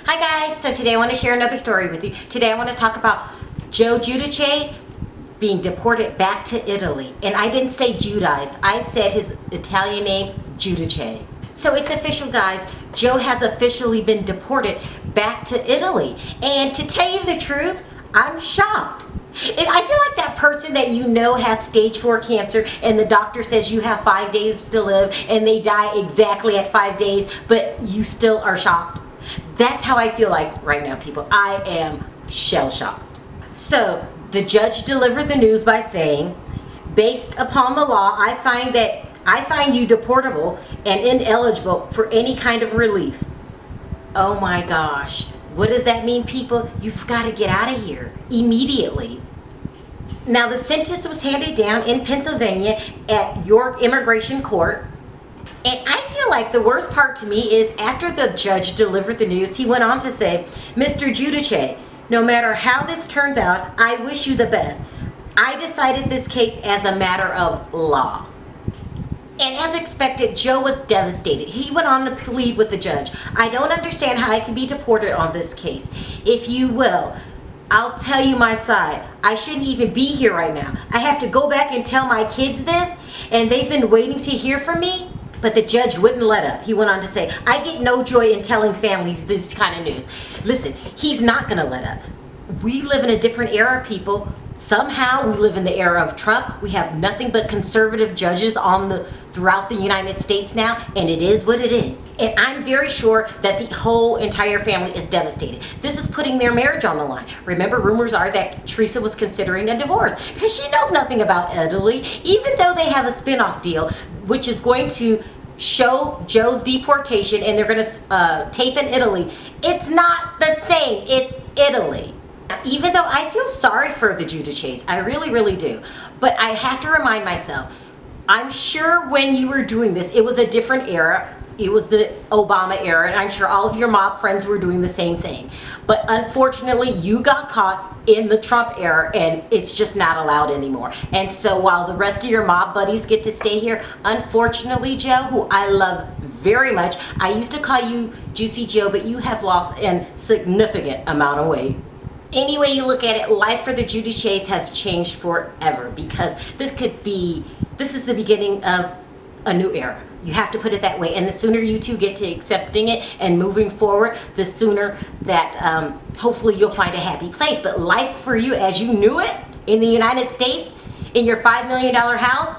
Hi guys, so today I want to share another story with you. Today I want to talk about Joe Giudice being deported back to Italy. And I didn't say Giudice, I said his Italian name, Giudice. So it's official, guys. Joe has officially been deported back to Italy. And to tell you the truth, I'm shocked. I feel like that person that you know has stage 4 cancer and the doctor says you have 5 days to live and they die exactly at 5 days, but you still are shocked. That's how I feel like right now, people. I am shell-shocked. So the judge delivered the news by saying, based upon the law, I find you deportable and ineligible for any kind of relief. Oh my gosh. What does that mean, people? You've got to get out of here immediately. Now, the sentence was handed down in Pennsylvania at York Immigration Court. And I feel like the worst part to me is after the judge delivered the news, he went on to say, Mr. Giudice, no matter how this turns out, I wish you the best. I decided this case as a matter of law. And as expected, Joe was devastated. He went on to plead with the judge. I don't understand how I can be deported on this case. If you will, I'll tell you my side. I shouldn't even be here right now. I have to go back and tell my kids this, and they've been waiting to hear from me. But the judge wouldn't let up. He went on to say, I get no joy in telling families this kind of news. Listen, he's not going to let up. We live in a different era, people. Somehow we live in the era of Trump. We have nothing but conservative judges throughout the United States now, and it is what it is. And I'm very sure that the whole entire family is devastated. This is putting their marriage on the line. Remember, rumors are that Teresa was considering a divorce because she knows nothing about Italy, even though they have a spin-off deal, which is going to show Joe's deportation, and they're going to tape in Italy. It's not the same. It's Italy. Even though I feel sorry for the Giudices, I really, really do. But I have to remind myself, I'm sure when you were doing this, it was a different era. It was the Obama era, and I'm sure all of your mob friends were doing the same thing. But unfortunately, you got caught in the Trump era, and it's just not allowed anymore. And so while the rest of your mob buddies get to stay here, unfortunately, Joe, who I love very much, I used to call you Juicy Joe, but you have lost a significant amount of weight. Any way you look at it, life for the Giudices have changed forever, because this is the beginning of a new era. You have to put it that way. And the sooner you two get to accepting it and moving forward, the sooner that hopefully you'll find a happy place. But life for you as you knew it in the United States, in your $5 million house,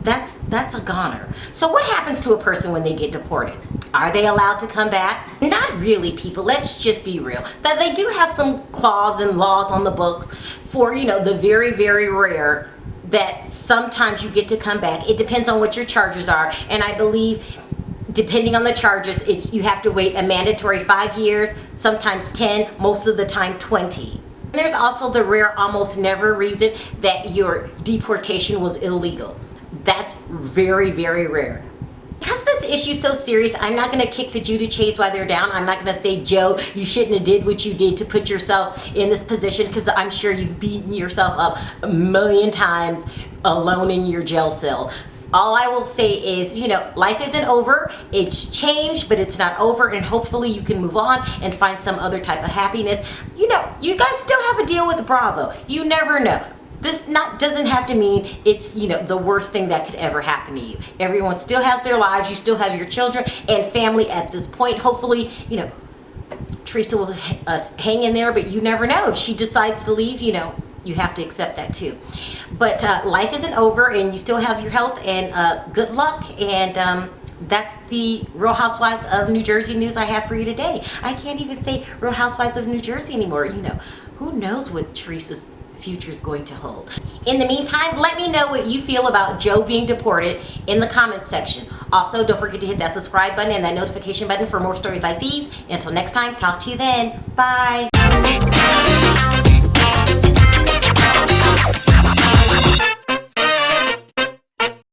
that's a goner. So what happens to a person when they get deported? Are they allowed to come back? Not really, people. Let's just be real. That they do have some clause and laws on the books for, the very, very rare that sometimes you get to come back. It depends on what your charges are. And I believe depending on the charges, you have to wait a mandatory 5 years, sometimes 10, most of the time 20. And there's also the rare, almost never reason that your deportation was illegal. That's very, very rare. Because this issue is so serious, I'm not going to kick the Giudices while they're down. I'm not going to say, Joe, you shouldn't have did what you did to put yourself in this position, because I'm sure you've beaten yourself up a million times alone in your jail cell. All I will say is, life isn't over. It's changed, but it's not over, and hopefully you can move on and find some other type of happiness. You guys still have a deal with Bravo. You never know. This doesn't have to mean it's, the worst thing that could ever happen to you. Everyone still has their lives. You still have your children and family at this point. Hopefully, Teresa will hang in there, but you never know. If she decides to leave, you have to accept that too. But life isn't over, and you still have your health, and good luck. And that's the Real Housewives of New Jersey news I have for you today. I can't even say Real Housewives of New Jersey anymore. Who knows what Teresa's future is going to hold. In the meantime, let me know what you feel about Joe being deported in the comments section. Also, don't forget to hit that subscribe button and that notification button for more stories like these. Until next time, talk to you then. Bye.